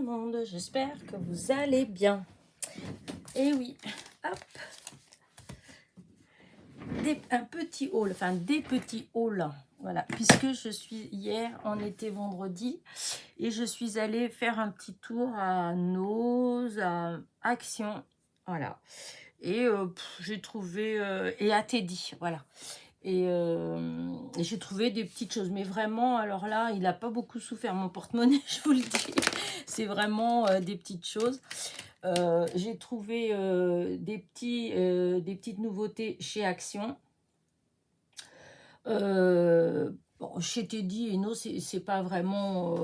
le monde, j'espère que vous allez bien. Et oui, hop, un petit haul, enfin des petits hauls, voilà, puisque hier, on était vendredi, et je suis allée faire un petit tour à Noz, à Action, voilà, et j'ai trouvé, et à Teddy, voilà. Et j'ai trouvé des petites choses, mais vraiment, alors là, il n'a pas beaucoup souffert, mon porte-monnaie, je vous le dis. C'est vraiment des petites choses. J'ai trouvé des petites nouveautés chez Action. Bon, chez Teddy et No, c'est pas vraiment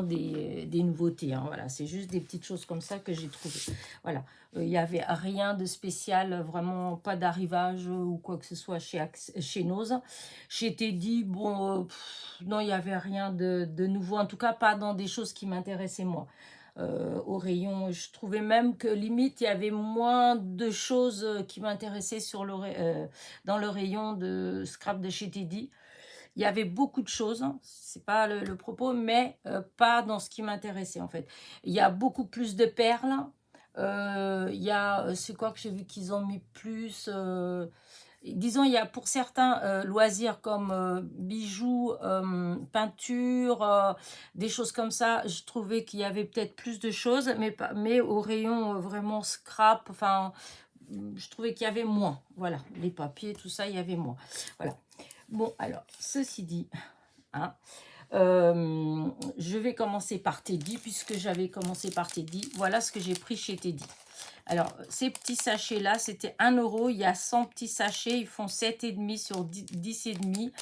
des nouveautés, hein, voilà, c'est juste des petites choses comme ça que j'ai trouvées. Voilà, il n'y avait rien de spécial, vraiment pas d'arrivage ou quoi que ce soit chez Noz. Chez Teddy, bon, non, il n'y avait rien de nouveau, en tout cas pas dans des choses qui m'intéressaient moi. Au rayon, je trouvais même que limite il y avait moins de choses qui m'intéressaient dans le rayon de scrap de chez Teddy. Il y avait beaucoup de choses, hein, c'est pas le propos, mais pas dans ce qui m'intéressait en fait. Il y a beaucoup plus de perles. Il y a, c'est quoi que j'ai vu qu'ils ont mis plus, disons, il y a pour certains loisirs comme bijoux, peinture, des choses comme ça, je trouvais qu'il y avait peut-être plus de choses, mais au rayon vraiment scrap, enfin, je trouvais qu'il y avait moins. Voilà, les papiers, tout ça, il y avait moins. Voilà. Bon, alors, ceci dit, hein, je vais commencer par Teddy, puisque j'avais commencé par Teddy. Voilà ce que j'ai pris chez Teddy. Alors, ces petits sachets-là, c'était 1 €. Il y a 100 petits sachets. Ils font 7,5 sur 10,5.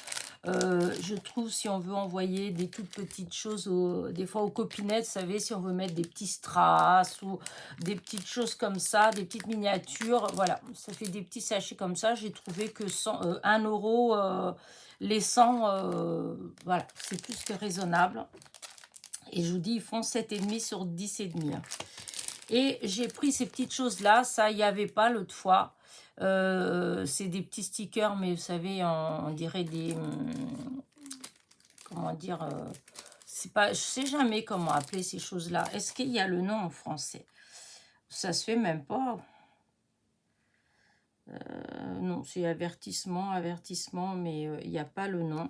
Je trouve, si on veut envoyer des toutes petites choses, des fois aux copinettes, vous savez, si on veut mettre des petits strass ou des petites choses comme ça, des petites miniatures, voilà, ça fait des petits sachets comme ça. J'ai trouvé que 1 €, les 100, voilà, c'est plus que raisonnable. Et je vous dis, ils font 7,5 sur 10,5. Hein. Et j'ai pris ces petites choses-là, ça, il n'y avait pas l'autre fois. C'est des petits stickers, mais vous savez, on dirait des... comment dire, c'est pas, je sais jamais comment appeler ces choses-là. Est-ce qu'il y a le nom en français? Ça se fait même pas. Non, c'est avertissement, mais il n'y a pas le nom.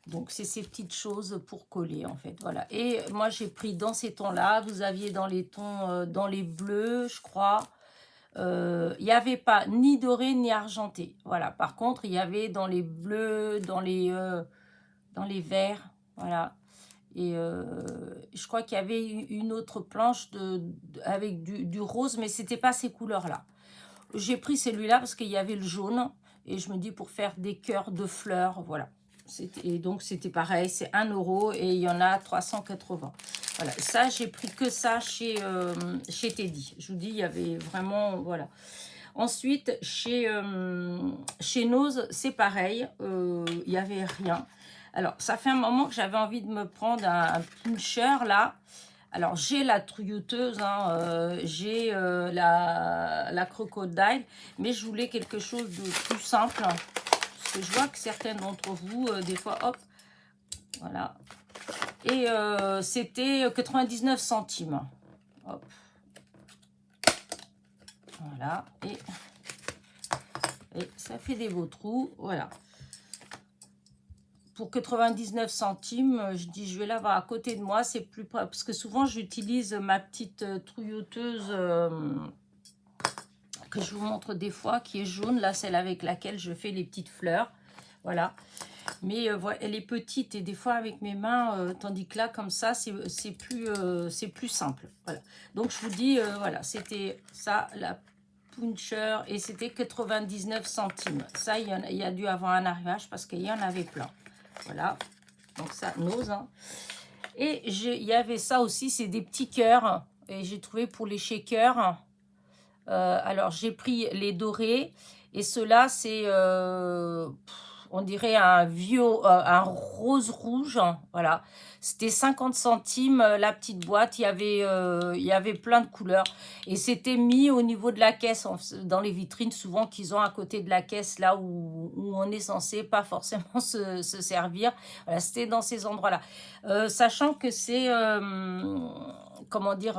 Donc, c'est ces petites choses pour coller, en fait. Voilà. Et moi, j'ai pris dans ces tons-là. Vous aviez dans les tons, dans les bleus, je crois. Il n'y avait pas ni doré ni argenté. Voilà. Par contre, il y avait dans les bleus, dans les verts. Voilà. Et je crois qu'il y avait une autre planche avec du rose, mais c'était pas ces couleurs-là. J'ai pris celui-là parce qu'il y avait le jaune. Et je me dis pour faire des cœurs de fleurs, voilà. Et donc c'était pareil, c'est 1 € et il y en a 380. Voilà, ça j'ai pris que ça chez Teddy. Je vous dis, il y avait vraiment, voilà. Ensuite, chez Noz, c'est pareil, il n'y avait rien. Alors, ça fait un moment que j'avais envie de me prendre un puncher, là. Alors, j'ai la trouillouteuse, hein, j'ai la crocodile, mais je voulais quelque chose de plus simple. Parce que je vois que certaines d'entre vous, des fois, hop, voilà. Et c'était 99 centimes. Hop. Voilà. Et ça fait des beaux trous. Voilà. Pour 99 centimes, je dis, je vais l'avoir à côté de moi. C'est plus propre. Parce que souvent, j'utilise ma petite trouillouteuse que je vous montre des fois, qui est jaune. Là, celle avec laquelle je fais les petites fleurs. Voilà. Mais elle est petite et des fois avec mes mains, tandis que là, comme ça, c'est plus simple. Voilà. Donc, je vous dis, voilà, c'était ça, la puncher, et c'était 99 centimes. Ça, il y a dû avoir un arrivage parce qu'il y en avait plein. Voilà. Donc, ça, Noz. Hein. Et il y avait ça aussi, c'est des petits cœurs. Et j'ai trouvé pour les shakers. Alors, j'ai pris les dorés. Et ceux-là, c'est... on dirait un un rose rouge, hein, voilà. C'était 50 centimes la petite boîte, il y avait plein de couleurs. Et c'était mis au niveau de la caisse, dans les vitrines souvent qu'ils ont à côté de la caisse, là où on est censé pas forcément se servir. Voilà, c'était dans ces endroits-là. Sachant que c'est, comment dire,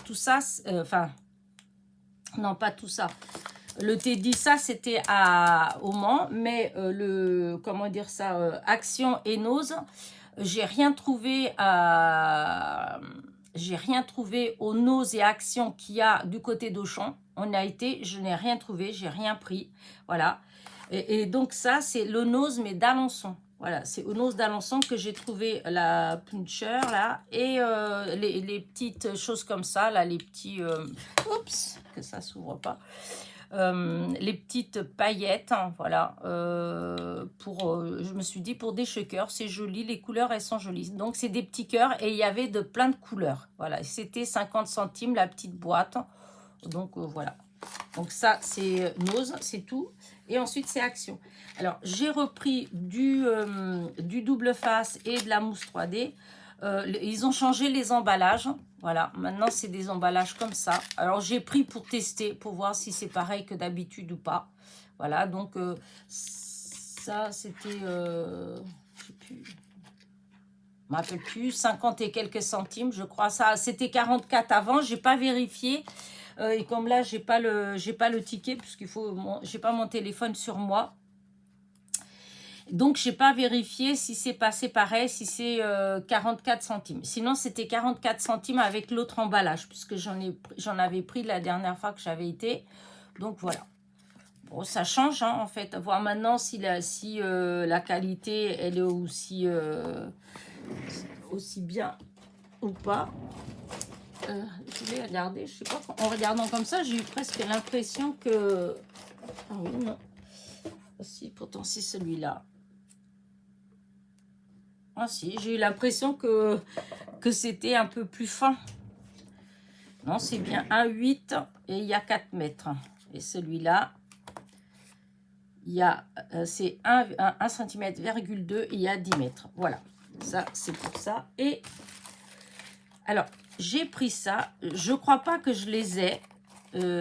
tout ça, enfin, non pas tout ça. Le Teddy, ça c'était au Mans, mais comment dire ça, Action et Nose, j'ai rien trouvé j'ai rien trouvé au Nose et Action qu'il y a du côté d'Auchan. On a été, je n'ai rien trouvé, j'ai rien pris, voilà. Et donc ça, c'est le Nose, mais d'Alençon. Voilà, c'est au Nose d'Alençon que j'ai trouvé la puncher, là, et les petites choses comme ça, là, les petits... oups, que ça s'ouvre pas. Les petites paillettes, hein, voilà, je me suis dit pour des shakers, c'est joli, les couleurs elles sont jolies, donc c'est des petits cœurs et il y avait de plein de couleurs, voilà, c'était 50 centimes la petite boîte, donc voilà, donc ça c'est Nose, c'est tout, et ensuite c'est Action. Alors j'ai repris du double face et de la mousse 3D. Ils ont changé les emballages. Voilà, maintenant c'est des emballages comme ça. Alors j'ai pris pour tester, pour voir si c'est pareil que d'habitude ou pas. Voilà, donc ça c'était, je sais plus, je me rappelle plus, 50 et quelques centimes, je crois. Ça, c'était 44 avant, j'ai pas vérifié. Et comme là, j'ai pas le ticket, puisqu'il faut, j'ai pas mon téléphone sur moi. Donc, je n'ai pas vérifié si c'est passé pareil, si c'est 44 centimes. Sinon, c'était 44 centimes avec l'autre emballage, puisque j'en avais pris la dernière fois que j'avais été. Donc, voilà. Bon, ça change, hein, en fait. Voir maintenant si la qualité, elle est aussi bien ou pas. Je voulais regarder, je sais pas, en regardant comme ça, j'ai eu presque l'impression que... Ah oui, non. Si, pourtant, c'est celui-là. Ah si, j'ai eu l'impression que c'était un peu plus fin. Non, c'est bien 1,8 et il y a 4 mètres. Et celui-là, c'est 1 cm,2 et il y a 10 mètres. Voilà, ça c'est pour ça. Et alors, j'ai pris ça. Je crois pas que je les ai.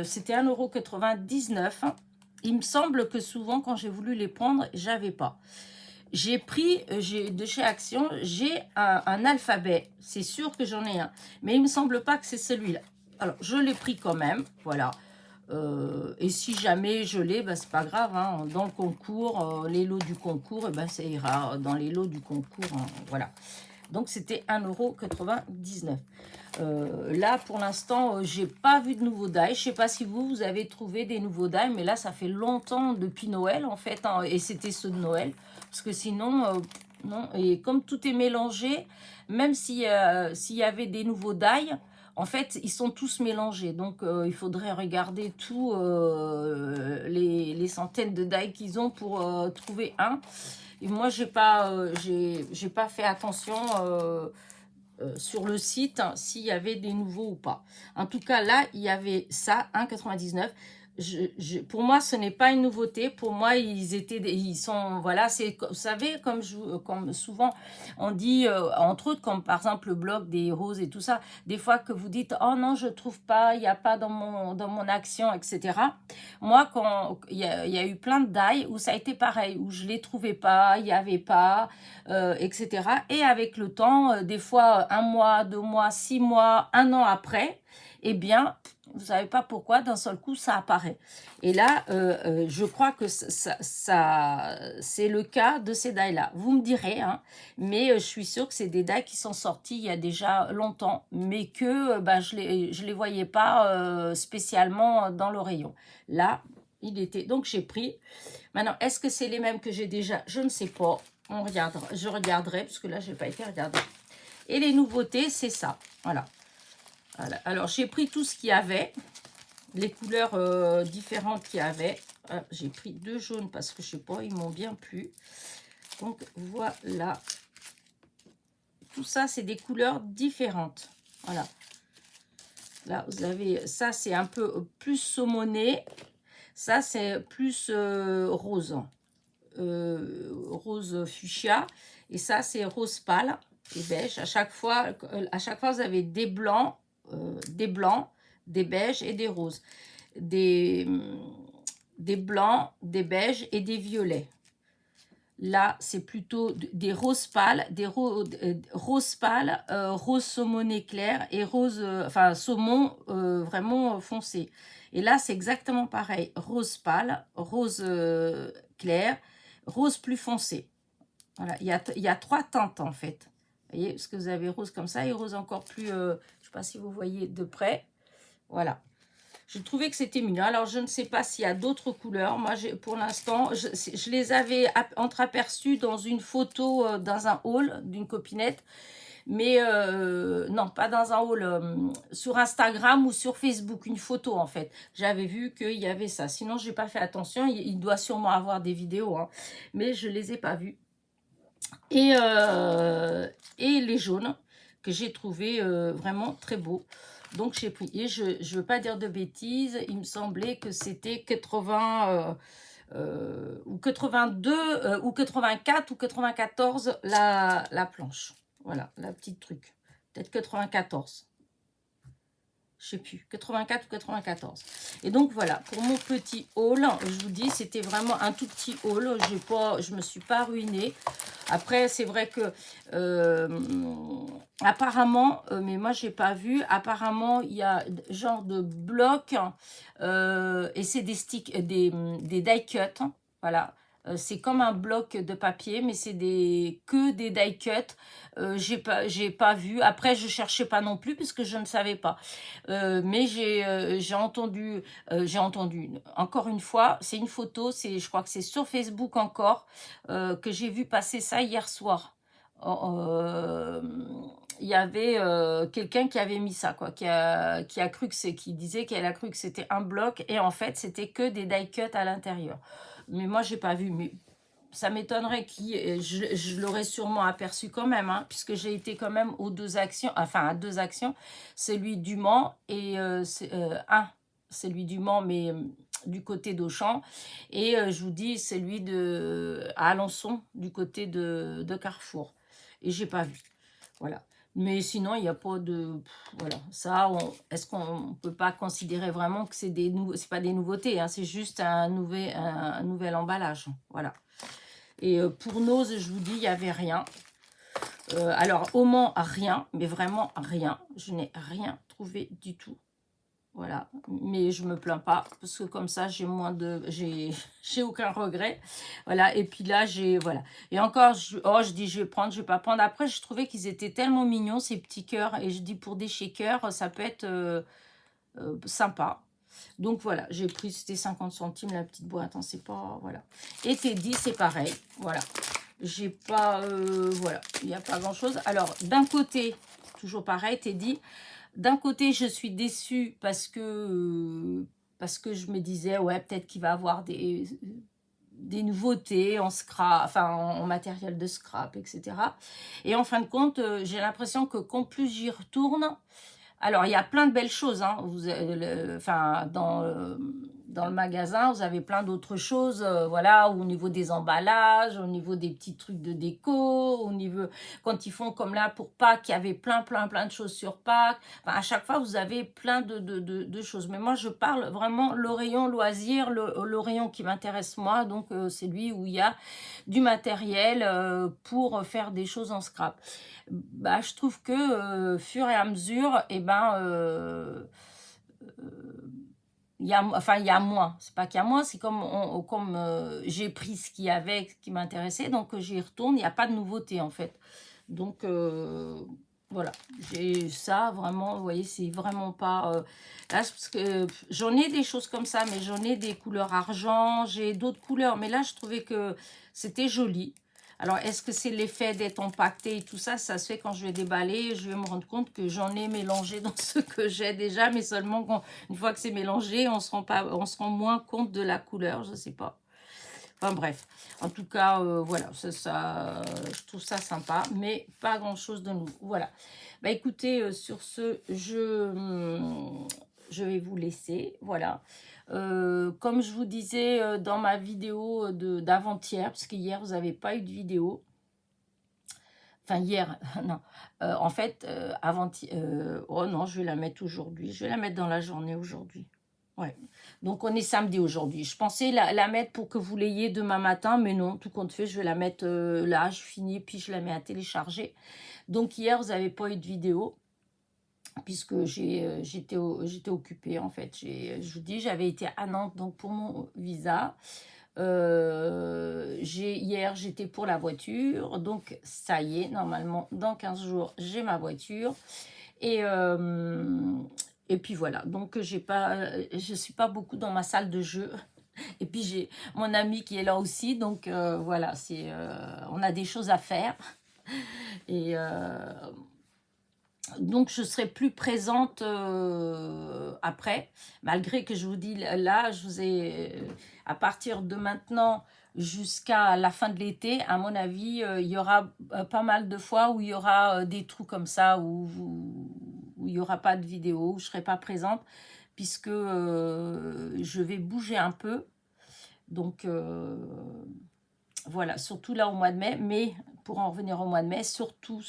C'était 1,99 €. Il me semble que souvent, quand j'ai voulu les prendre, j'avais pas. J'ai pris, de chez Action, j'ai un alphabet. C'est sûr que j'en ai un. Mais il ne me semble pas que c'est celui-là. Alors, je l'ai pris quand même. Voilà. Et si jamais je l'ai, ben, c'est pas grave. Hein. Dans le concours, les lots du concours, ben, ça ira dans les lots du concours. Hein, voilà. Donc, c'était 1,99 €. Là, pour l'instant, j'ai pas vu de nouveaux die. Je sais pas si vous avez trouvé des nouveaux die, mais là, ça fait longtemps depuis Noël, en fait. Hein, et c'était ceux de Noël. Parce que sinon, non. Et comme tout est mélangé, même s'il y avait des nouveaux die, en fait, ils sont tous mélangés. Donc, il faudrait regarder tous les centaines de die qu'ils ont pour trouver un. Et moi, j'ai pas fait attention sur le site, hein, s'il y avait des nouveaux ou pas. En tout cas, là, il y avait ça, 1,99 €. Pour moi, ce n'est pas une nouveauté. Pour moi, ils sont, voilà, c'est, vous savez, comme souvent on dit, entre autres, comme par exemple le blog des roses et tout ça, des fois que vous dites, oh non, je trouve pas, il n'y a pas dans mon action, etc. Moi, quand il y a eu plein de die où ça a été pareil, où je les trouvais pas, il n'y avait pas, etc. Et avec le temps, des fois 1 mois, 2 mois, 6 mois, 1 an après, eh bien, vous ne savez pas pourquoi, d'un seul coup, ça apparaît. Et là, je crois que c'est le cas de ces die-là. Vous me direz, hein, mais je suis sûre que c'est des die qui sont sortis il y a déjà longtemps, mais que ben, je les voyais pas spécialement dans le rayon. Là, il était... Donc, j'ai pris. Maintenant, est-ce que c'est les mêmes que j'ai déjà? Je ne sais pas. Je regarderai, parce que là, je n'ai pas été regarder. Et les nouveautés, c'est ça. Voilà. Alors, j'ai pris tout ce qu'il y avait, les couleurs différentes qu'il y avait. J'ai pris 2 jaunes parce que, je sais pas, ils m'ont bien plu. Donc, voilà. Tout ça, c'est des couleurs différentes. Voilà. Là, vous avez... Ça, c'est un peu plus saumoné. Ça, c'est plus rose. rose fuchsia. Et ça, c'est rose pâle et beige. À chaque fois, vous avez des blancs, des beiges et des roses. Des blancs, des beiges et des violets. Là, c'est plutôt des roses pâles, roses pâles, rose saumoné clair et rose, enfin saumon vraiment foncé. Et là, c'est exactement pareil. Rose pâle, rose clair, rose plus foncé. Voilà, il y a 3 teintes en fait. Vous voyez, parce que vous avez rose comme ça et rose encore plus, je ne sais pas si vous voyez de près. Voilà. Je trouvais que c'était mignon. Alors, je ne sais pas s'il y a d'autres couleurs. Moi, pour l'instant, je les avais entreaperçues dans une photo, dans un haul d'une copinette. Mais non, pas dans un haul, sur Instagram ou sur Facebook, une photo en fait. J'avais vu qu'il y avait ça. Sinon, je n'ai pas fait attention. Il doit sûrement avoir des vidéos, hein, mais je ne les ai pas vues. Et les jaunes, que j'ai trouvé vraiment très beaux. Donc, j'ai pris, et je ne veux pas dire de bêtises, il me semblait que c'était 80 ou 82 ou 84 ou 94 la planche. Voilà, la petite truc. Peut-être 94. Je sais plus, 84 ou 94. Et donc voilà, pour mon petit haul, je vous dis, c'était vraiment un tout petit haul. Je me suis pas ruinée. Après, c'est vrai que apparemment, mais moi j'ai pas vu, apparemment il y a genre de blocs et c'est des sticks, des die cut. Voilà. C'est comme un bloc de papier, mais c'est que des die cut. J'ai pas vu. Après, je cherchais pas non plus puisque je ne savais pas. Mais j'ai entendu, encore une fois, c'est une photo, je crois que c'est sur Facebook encore, que j'ai vu passer ça hier soir. Il y avait quelqu'un qui avait mis ça, quoi, qui a cru qui disait qu'elle a cru que c'était un bloc et en fait c'était que des die cut à l'intérieur. Mais moi j'ai pas vu, mais ça m'étonnerait je l'aurais sûrement aperçu quand même, hein, puisque j'ai été quand même à deux actions, celui du Mans et celui du Mans, mais du côté d'Auchan, et je vous dis celui à Alençon, du côté de Carrefour. Et j'ai pas vu. Voilà. Mais sinon, il n'y a pas de... Voilà, ça, est-ce qu'on ne peut pas considérer vraiment que c'est pas des nouveautés, hein, c'est juste un nouvel emballage. Voilà. Et pour Nose, je vous dis, il n'y avait rien. Alors, au Mans, rien, mais vraiment rien. Je n'ai rien trouvé du tout. Voilà, mais je me plains pas parce que comme ça j'ai j'ai aucun regret. Voilà, et puis là voilà. Et encore je dis je vais prendre, je vais pas prendre. Après je trouvais qu'ils étaient tellement mignons ces petits cœurs et je dis pour des shakers ça peut être sympa. Donc voilà, j'ai pris, c'était 50 centimes la petite boîte, hein, c'est pas, voilà. Et Teddy c'est pareil, voilà. J'ai pas, voilà, il n'y a pas grand chose. Alors d'un côté, toujours pareil, Teddy. D'un côté, je suis déçue parce que je me disais, ouais, peut-être qu'il va avoir des nouveautés en scrap, enfin en matériel de scrap, etc. Et en fin de compte, j'ai l'impression que quand plus j'y retourne, alors il y a plein de belles choses, hein. Dans le magasin, vous avez plein d'autres choses, voilà, au niveau des emballages, au niveau des petits trucs de déco, au niveau, quand ils font comme là pour Pâques, il y avait plein de choses sur Pâques. Enfin, à chaque fois, vous avez plein de choses. Mais moi, je parle vraiment le rayon loisir, le rayon qui m'intéresse moi, donc c'est lui où il y a du matériel pour faire des choses en scrap. Bah, je trouve que fur et à mesure, et il y a moins. C'est pas qu'il y a moins, c'est comme j'ai pris ce qu'il y avait, ce qui m'intéressait, donc j'y retourne, il n'y a pas de nouveauté en fait. Donc voilà, j'ai ça vraiment, vous voyez, c'est vraiment pas... là, parce que j'en ai des choses comme ça, mais j'en ai des couleurs argent, j'ai d'autres couleurs, mais là, je trouvais que c'était joli. Alors, est-ce que c'est l'effet d'être empaqueté et tout ça? Ça se fait quand je vais déballer, je vais me rendre compte que j'en ai mélangé dans ce que j'ai déjà, mais seulement une fois que c'est mélangé, on se rend moins compte de la couleur, je sais pas. Enfin bref, en tout cas, voilà, je trouve ça sympa, mais pas grand-chose de nouveau. Voilà. Bah écoutez, sur ce, je vais vous laisser, voilà. Comme je vous disais dans ma vidéo d'avant-hier, parce qu'hier, vous n'avez pas eu de vidéo. Enfin, hier, non. En fait, oh non, je vais la mettre aujourd'hui. Je vais la mettre dans la journée aujourd'hui. Ouais. Donc, on est samedi aujourd'hui. Je pensais la mettre pour que vous l'ayez demain matin, mais non, tout compte fait, je vais la mettre là, je finis, puis je la mets à télécharger. Donc, hier, vous n'avez pas eu de vidéo, puisque j'étais occupée, en fait. Je vous dis, j'avais été à Nantes donc pour mon visa. Hier, j'étais pour la voiture. Donc, ça y est, normalement, dans 15 jours, j'ai ma voiture. Et puis voilà. Donc, je suis pas beaucoup dans ma salle de jeu. Et puis, j'ai mon ami qui est là aussi. Donc, voilà, on a des choses à faire. Et donc, je serai plus présente après, malgré que je vous dis, là, je vous ai, à partir de maintenant jusqu'à la fin de l'été, à mon avis, il y aura pas mal de fois où il y aura des trous comme ça, où il n'y aura pas de vidéo, où je ne serai pas présente, puisque je vais bouger un peu. Donc, voilà, surtout là au mois de mai, mais pour en revenir au mois de mai, surtout,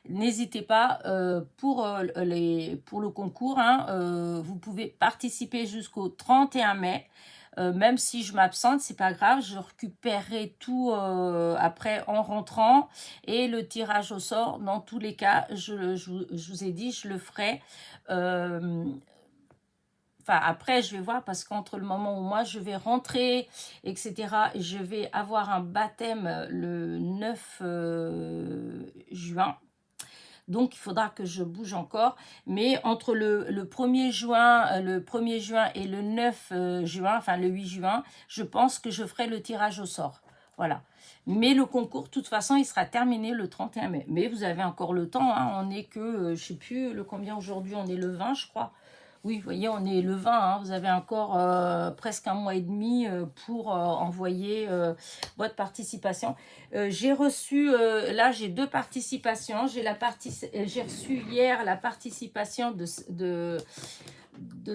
n'hésitez pas pour le concours, hein, vous pouvez participer jusqu'au 31 mai, même si je m'absente, c'est pas grave, je récupérerai tout après en rentrant, et le tirage au sort, dans tous les cas, je vous ai dit, je le ferai. Enfin, après, je vais voir parce qu'entre le moment où moi, je vais rentrer, etc., je vais avoir un baptême le 9 juin. Donc, il faudra que je bouge encore. Mais entre le 1er juin, et le 9 juin, enfin le 8 juin, je pense que je ferai le tirage au sort. Voilà. Mais le concours, de toute façon, il sera terminé le 31 mai. Mais vous avez encore le temps. Hein. On n'est que, je ne sais plus le combien aujourd'hui, on est le 20, je crois. Oui, vous voyez, on est le 20, hein, vous avez encore presque un mois et demi pour envoyer votre participation. J'ai reçu, là j'ai 2 participations. J'ai reçu hier la participation de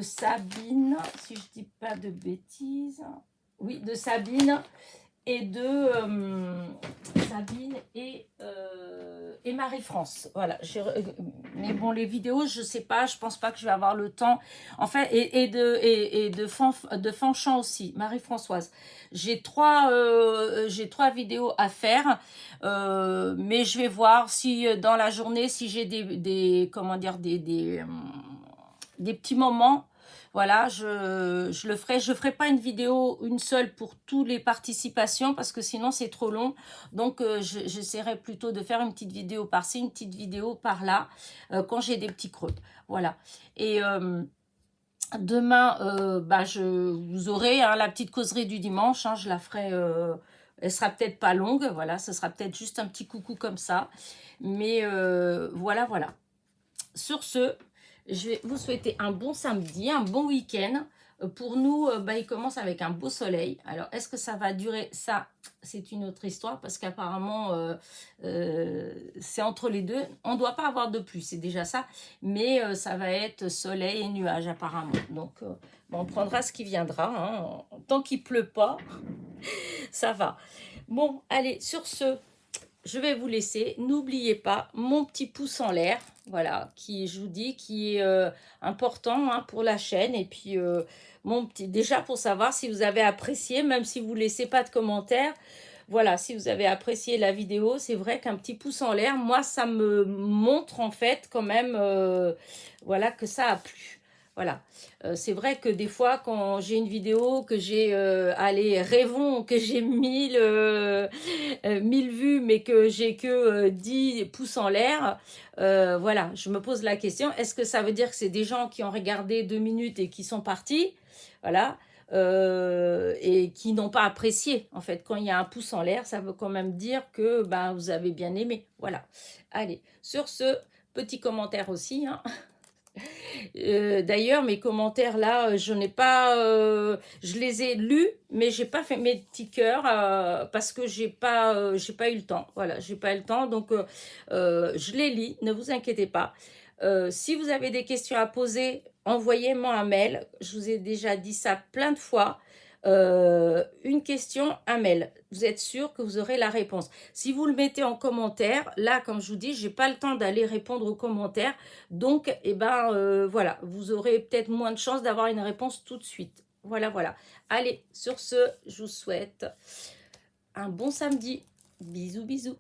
Sabine, si je ne dis pas de bêtises. Oui, de Sabine et de Sabine et Marie-France. Voilà. Mais bon, les vidéos, je sais pas, je pense pas que je vais avoir le temps. En fait, et de Fanchon aussi, Marie-Françoise. J'ai 3 vidéos à faire, mais je vais voir si dans la journée, si j'ai comment dire, des petits moments. Voilà, je le ferai. Je ne ferai pas une vidéo, une seule pour toutes les participations, parce que sinon c'est trop long. Donc, j'essaierai plutôt de faire une petite vidéo par-ci, une petite vidéo par-là, quand j'ai des petits creux. Voilà. Et demain, vous aurez hein, la petite causerie du dimanche. Hein, je la ferai... elle sera peut-être pas longue. Voilà, ce sera peut-être juste un petit coucou comme ça. Mais voilà, voilà. Sur ce... je vais vous souhaiter un bon samedi, un bon week-end. Pour nous, il commence avec un beau soleil. Alors, est-ce que ça va durer? Ça, c'est une autre histoire parce qu'apparemment, c'est entre les deux. On ne doit pas avoir de pluie, c'est déjà ça. Mais ça va être soleil et nuages apparemment. Donc, on prendra ce qui viendra. Hein. Tant qu'il ne pleut pas, ça va. Bon, allez, sur ce, je vais vous laisser. N'oubliez pas mon petit pouce en l'air, voilà, qui, je vous dis, qui est important hein, pour la chaîne. Et puis, déjà pour savoir si vous avez apprécié, même si vous ne laissez pas de commentaires. Voilà, si vous avez apprécié la vidéo, c'est vrai qu'un petit pouce en l'air, moi, ça me montre en fait quand même, voilà, que ça a plu. Voilà, c'est vrai que des fois, quand j'ai une vidéo, que j'ai, allez, rêvons, que j'ai 1000 vues, mais que j'ai que 10 pouces en l'air, voilà, je me pose la question, est-ce que ça veut dire que c'est des gens qui ont regardé 2 minutes et qui sont partis? Voilà, et qui n'ont pas apprécié. En fait, quand il y a un pouce en l'air, ça veut quand même dire que vous avez bien aimé. Voilà, allez, sur ce, petit commentaire aussi, hein. D'ailleurs, mes commentaires là, je n'ai pas, je les ai lus, mais j'ai pas fait mes petits cœurs parce que j'ai pas eu le temps. Voilà, j'ai pas eu le temps, donc je les lis. Ne vous inquiétez pas. Si vous avez des questions à poser, envoyez-moi un mail. Je vous ai déjà dit ça plein de fois. Une question, un mail. Vous êtes sûr que vous aurez la réponse. Si vous le mettez en commentaire, là, comme je vous dis, j'ai pas le temps d'aller répondre aux commentaires. Donc, eh ben, voilà, vous aurez peut-être moins de chances d'avoir une réponse tout de suite. Voilà, voilà. Allez, sur ce, je vous souhaite un bon samedi. Bisous, bisous.